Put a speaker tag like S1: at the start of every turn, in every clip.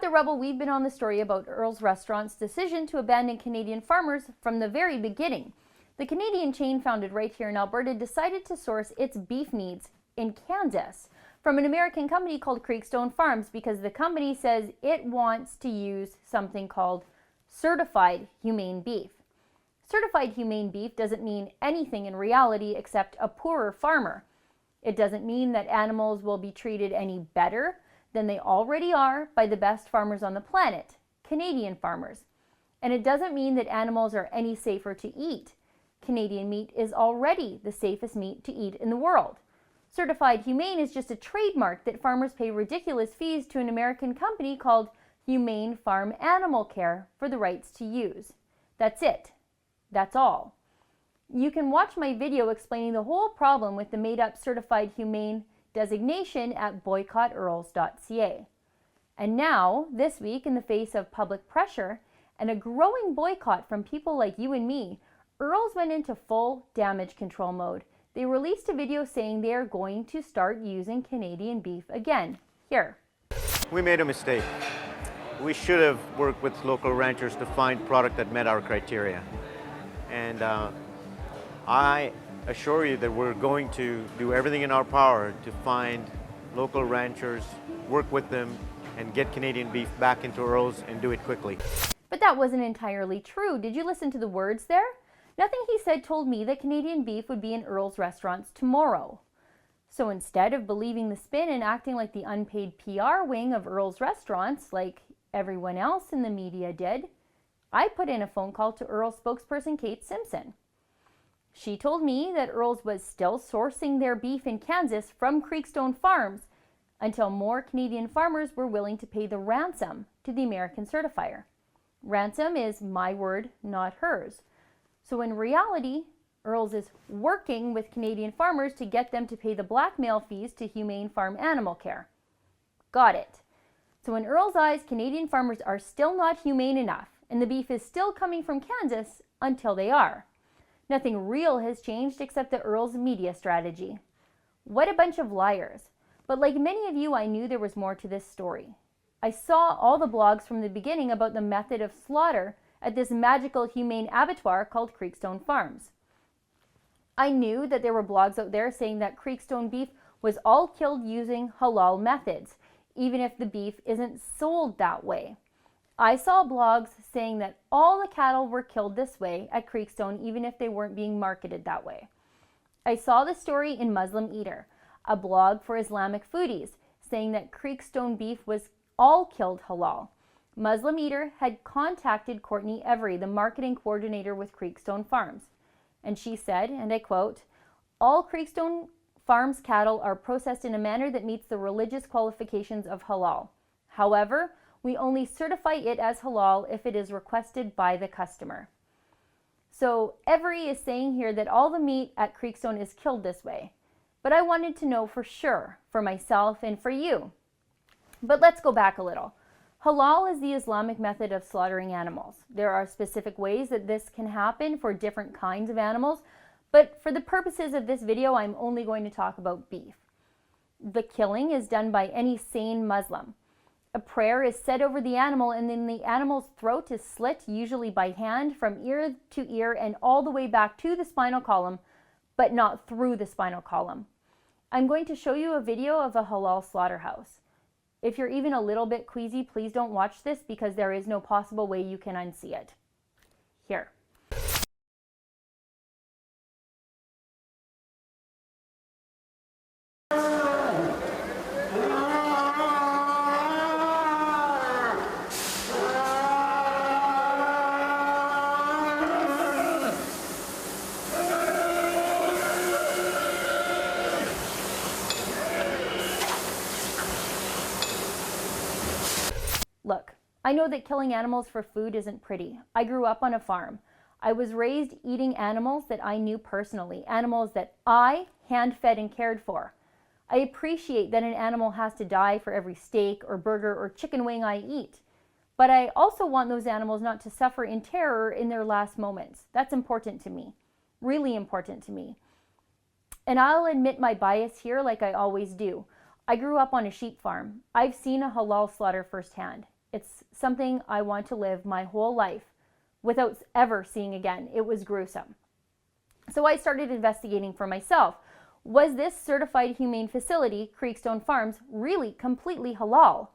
S1: At The Rebel, we've been on the story about Earls Restaurants' decision to abandon Canadian farmers from the very beginning. The Canadian chain, founded right here in Alberta, decided to source its beef needs in Kansas from an American company called Creekstone Farms because the company says it wants to use something called certified humane beef. Certified humane beef doesn't mean anything in reality except a poorer farmer. It doesn't mean that animals will be treated any better than they already are by the best farmers on the planet, Canadian farmers. And it doesn't mean that animals are any safer to eat. Canadian meat is already the safest meat to eat in the world. Certified humane is just a trademark that farmers pay ridiculous fees to an American company called Humane Farm Animal Care for the rights to use. That's it. That's all. You can watch my video explaining the whole problem with the made-up certified humane designation at boycottearls.ca. And now, this week, in the face of public pressure and a growing boycott from people like you and me, Earls went into full damage control mode. They released a video saying they are going to start using Canadian beef again. Here.
S2: We made a mistake. We should have worked with local ranchers to find product that met our criteria. And I assure you that we're going to do everything in our power to find local ranchers, work with them, and get Canadian beef back into Earls and do it quickly.
S1: But that wasn't entirely true. Did you listen to the words there? Nothing he said told me that Canadian beef would be in Earls Restaurants tomorrow. So instead of believing the spin and acting like the unpaid PR wing of Earls Restaurants, like everyone else in the media did, I put in a phone call to Earls spokesperson Kate Simpson. She told me that Earls was still sourcing their beef in Kansas from Creekstone Farms until more Canadian farmers were willing to pay the ransom to the American certifier. Ransom is my word, not hers. So in reality, Earls is working with Canadian farmers to get them to pay the blackmail fees to Humane Farm Animal Care. Got it. So in Earls' eyes, Canadian farmers are still not humane enough, and the beef is still coming from Kansas until they are. Nothing real has changed except the Earls' media strategy. What a bunch of liars. But like many of you, I knew there was more to this story. I saw all the blogs from the beginning about the method of slaughter at this magical humane abattoir called Creekstone Farms. I knew that there were blogs out there saying that Creekstone beef was all killed using halal methods, even if the beef isn't sold that way. I saw blogs saying that all the cattle were killed this way at Creekstone, even if they weren't being marketed that way. I saw the story in Muslim Eater, a blog for Islamic foodies, saying that Creekstone beef was all killed halal. Muslim Eater had contacted Courtney Every, the marketing coordinator with Creekstone Farms, and she said, and I quote, "All Creekstone Farms cattle are processed in a manner that meets the religious qualifications of halal. However, we only certify it as halal if it is requested by the customer." So Every is saying here that all the meat at Creekstone is killed this way. But I wanted to know for sure, for myself and for you. But let's go back a little. Halal is the Islamic method of slaughtering animals. There are specific ways that this can happen for different kinds of animals, but for the purposes of this video, I'm only going to talk about beef. The killing is done by any sane Muslim. A prayer is said over the animal, and then the animal's throat is slit, usually by hand, from ear to ear and all the way back to the spinal column, but not through the spinal column. I'm going to show you a video of a halal slaughterhouse. If you're even a little bit queasy, please don't watch this because there is no possible way you can unsee it. Here. Look, I know that killing animals for food isn't pretty. I grew up on a farm. I was raised eating animals that I knew personally, animals that I hand-fed and cared for. I appreciate that an animal has to die for every steak or burger or chicken wing I eat. But I also want those animals not to suffer in terror in their last moments. That's important to me, really important to me. And I'll admit my bias here like I always do. I grew up on a sheep farm. I've seen a halal slaughter firsthand. It's something I want to live my whole life without ever seeing again. It was gruesome. So I started investigating for myself. Was this certified humane facility, Creekstone Farms, really completely halal?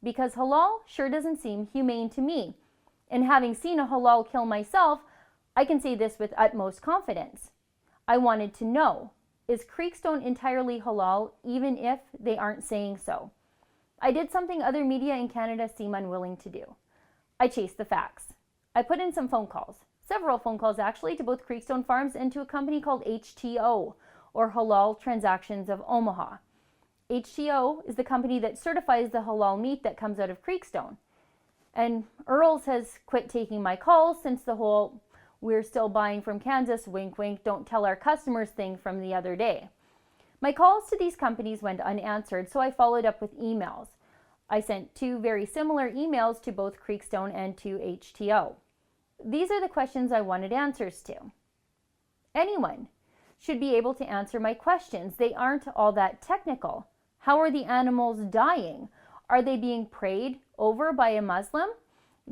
S1: Because halal sure doesn't seem humane to me. And having seen a halal kill myself, I can say this with utmost confidence. I wanted to know, is Creekstone entirely halal even if they aren't saying so? I did something other media in Canada seem unwilling to do. I chased the facts. I put in some phone calls, several phone calls actually, to both Creekstone Farms and to a company called HTO, or Halal Transactions of Omaha. HTO is the company that certifies the halal meat that comes out of Creekstone. And Earls has quit taking my calls since the whole "we're still buying from Kansas, wink wink, don't tell our customers" thing from the other day. My calls to these companies went unanswered, so I followed up with emails. I sent 2 very similar emails to both Creekstone and to HTO. These are the questions I wanted answers to. Anyone should be able to answer my questions. They aren't all that technical. How are the animals dying? Are they being prayed over by a Muslim?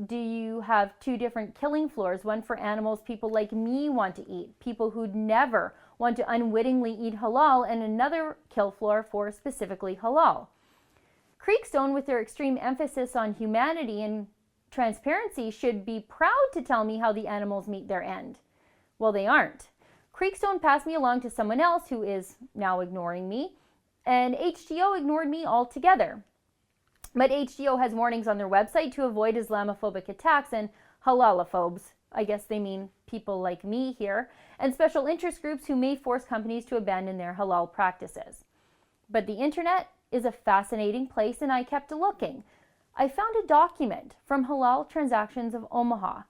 S1: Do you have 2 different killing floors, one for animals people like me want to eat, people who'd never want to unwittingly eat halal, and another kill floor for specifically halal? Creekstone, with their extreme emphasis on humanity and transparency, should be proud to tell me how the animals meet their end. Well, they aren't. Creekstone passed me along to someone else who is now ignoring me, and HTO ignored me altogether. But HTO has warnings on their website to avoid Islamophobic attacks and halalophobes. I guess they mean people like me here, and special interest groups who may force companies to abandon their halal practices. But the internet is a fascinating place, and I kept looking. I found a document from Halal Transactions of Omaha.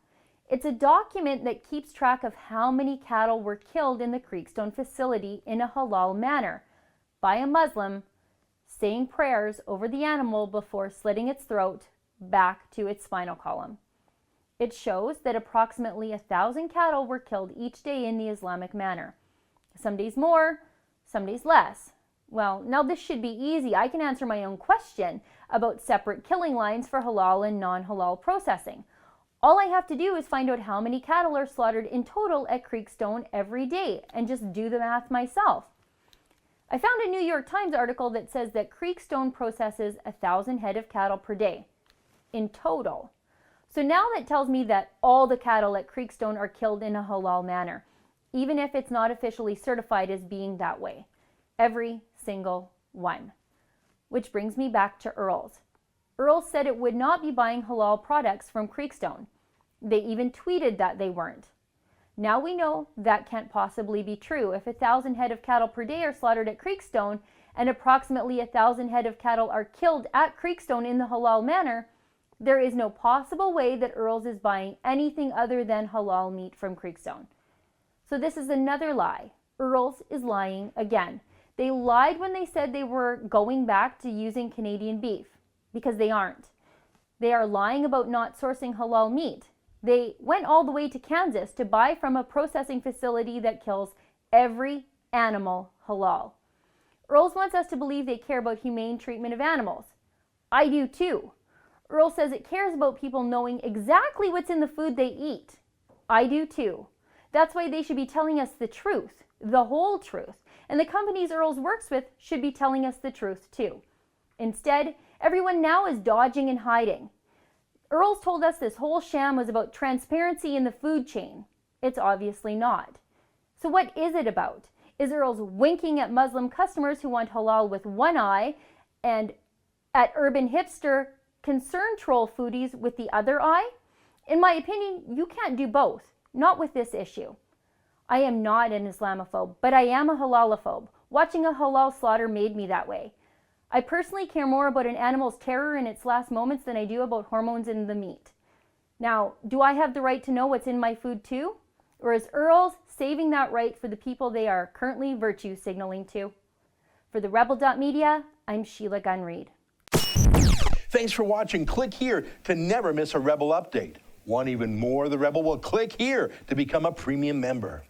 S1: It's a document that keeps track of how many cattle were killed in the Creekstone facility in a halal manner by a Muslim, saying prayers over the animal before slitting its throat back to its spinal column. It shows that approximately 1,000 cattle were killed each day in the Islamic manner. Some days more, some days less. Well, now this should be easy. I can answer my own question about separate killing lines for halal and non-halal processing. All I have to do is find out how many cattle are slaughtered in total at Creekstone every day and just do the math myself. I found a New York Times article that says that Creekstone processes 1,000 head of cattle per day in total. So now that tells me that all the cattle at Creekstone are killed in a halal manner, even if it's not officially certified as being that way. Every single one. Which brings me back to Earls. Earls said it would not be buying halal products from Creekstone. They even tweeted that they weren't. Now we know that can't possibly be true. If 1,000 head of cattle per day are slaughtered at Creekstone and approximately 1,000 head of cattle are killed at Creekstone in the halal manner, there is no possible way that Earls is buying anything other than halal meat from Creekstone. So this is another lie. Earls is lying again. They lied when they said they were going back to using Canadian beef, because they aren't. They are lying about not sourcing halal meat. They went all the way to Kansas to buy from a processing facility that kills every animal halal. Earls wants us to believe they care about humane treatment of animals. I do too. Earls says it cares about people knowing exactly what's in the food they eat. I do too. That's why they should be telling us the truth, the whole truth. And the companies Earls works with should be telling us the truth too. Instead, everyone now is dodging and hiding. Earls told us this whole sham was about transparency in the food chain. It's obviously not. So what is it about? Is Earls winking at Muslim customers who want halal with one eye and at urban hipster concern troll foodies with the other eye? In my opinion, you can't do both, not with this issue. I am not an Islamophobe, but I am a halalophobe. Watching a halal slaughter made me that way. I personally care more about an animal's terror in its last moments than I do about hormones in the meat. Now, do I have the right to know what's in my food too? Or is Earls saving that right for the people they are currently virtue signaling to? For TheRebel.media, I'm Sheila Gunn Reid.
S3: Thanks for watching. Click here to never miss a Rebel update. Want even more of The Rebel? Well, click here to become a premium member.